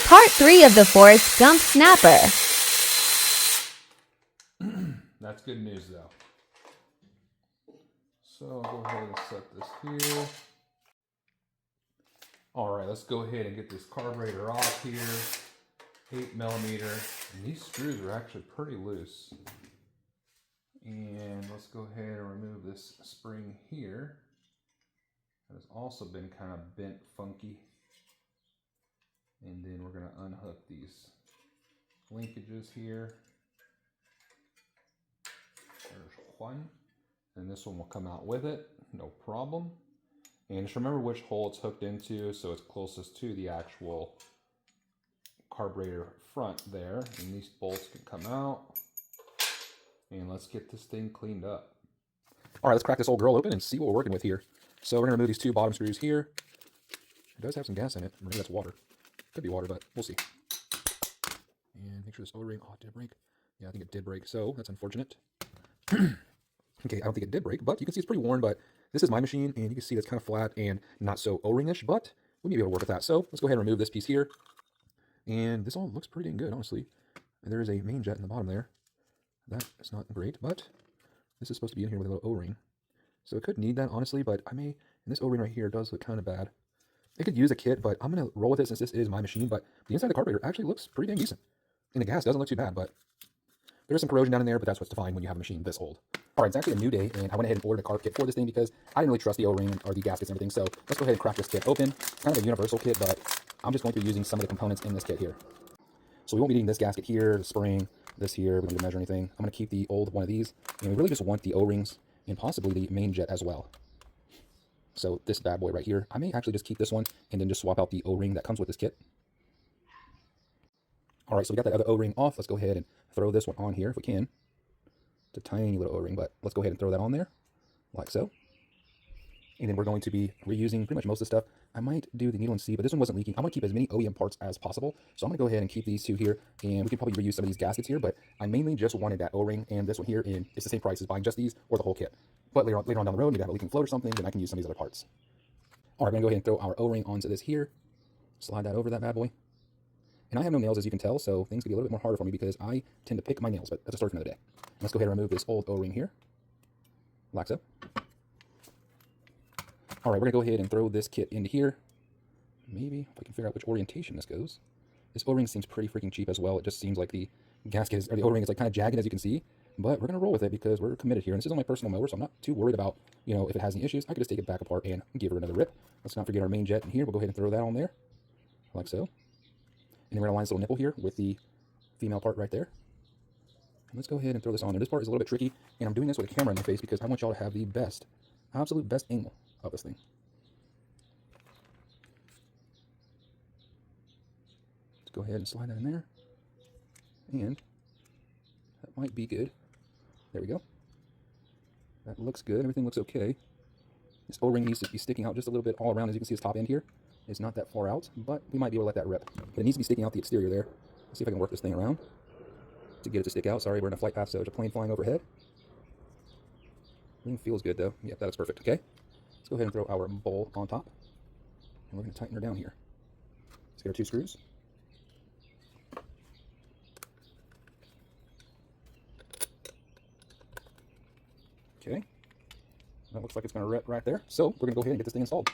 Part 3 of the Forrest Gump Snapper. That's good news, though. So I'll go ahead and set this here. All right, let's go ahead and get this carburetor off here. 8mm, and these screws are actually pretty loose. And let's go ahead and remove this spring here. It has also been kind of bent funky. And then we're going to unhook these linkages here. There's one. And this one will come out with it, no problem. And just remember which hole it's hooked into so it's closest to the actual carburetor front there. And these bolts can come out. And let's get this thing cleaned up. All right, let's crack this old girl open and see what we're working with here. So we're going to remove these two bottom screws here. It does have some gas in it. Maybe that's water. Could be water, but we'll see. And make sure this O-ring, oh, it did break. Yeah, I think it did break, so that's unfortunate. Okay, I don't think it did break, but you can see it's pretty worn, but this is my machine, and you can see that's kind of flat and not so O-ring-ish, but we may be able to work with that. So let's go ahead and remove this piece here. And this all looks pretty dang good, honestly. And there is a main jet in the bottom there. That is not great, but this is supposed to be in here with a little O-ring. So it could need that, honestly, but I may, and this O-ring right here does look kind of bad. It could use a kit, but I'm going to roll with it since this is my machine, but the inside of the carburetor actually looks pretty dang decent. And the gas doesn't look too bad, but there is some corrosion down in there, but that's what's defined when you have a machine this old. All right, it's actually a new day, and I went ahead and ordered a carb kit for this thing because I didn't really trust the O-ring or the gaskets and everything, so let's go ahead and crack this kit open. Kind of a universal kit, but I'm just going to be using some of the components in this kit here. So we won't be needing this gasket here, the spring, this here, we don't need to measure anything. I'm going to keep the old one of these, and we really just want the O-rings and possibly the main jet as well. So this bad boy right here, I may actually just keep this one and then just swap out the O-ring that comes with this kit. All right, so we got that other O-ring off. Let's go ahead and throw this one on here if we can. It's a tiny little O-ring, but let's go ahead and throw that on there, like so. And then we're going to be reusing pretty much most of the stuff. I might do the needle and C, but this one wasn't leaking. I want to keep as many OEM parts as possible. So I'm going to go ahead and keep these two here, and we can probably reuse some of these gaskets here, but I mainly just wanted that O-ring and this one here, and it's the same price as buying just these or the whole kit. But later on down the road, maybe I have a leaking float or something, then I can use some of these other parts. All right, I'm going to go ahead and throw our O-ring onto this here. Slide that over that bad boy. And I have no nails, as you can tell, so things can be a little bit more harder for me because I tend to pick my nails, but that's a story for another day. Let's go ahead and remove this old O-ring here, like so. All right, we're going to go ahead and throw this kit into here. Maybe if I can figure out which orientation this goes. This O-ring seems pretty freaking cheap as well. It just seems like the gasket is, or the O-ring is like kind of jagged, as you can see. But we're going to roll with it because we're committed here. And this is on my personal mower, so I'm not too worried about, you know, if it has any issues. I could just take it back apart and give her another rip. Let's not forget our main jet in here. We'll go ahead and throw that on there, like so. And then we're going to line this little nipple here with the female part right there. And let's go ahead and throw this on there. This part is a little bit tricky, and I'm doing this with a camera in my face because I want y'all to have the best, absolute best angle of this thing. Let's go ahead and slide that in there. And that might be good. There we go. That looks good. Everything looks okay. This O-ring needs to be sticking out just a little bit all around. As you can see, this top end here is not that far out, but we might be able to let that rip. But it needs to be sticking out the exterior there. Let's see if I can work this thing around to get it to stick out. Sorry, we're in a flight path, so there's a plane flying overhead. Everything feels good, though. Yep, that looks perfect. Okay. Let's go ahead and throw our bowl on top. And we're going to tighten her down here. Let's get our two screws. Okay. That looks like it's going to rip right there. So we're going to go ahead and get this thing installed.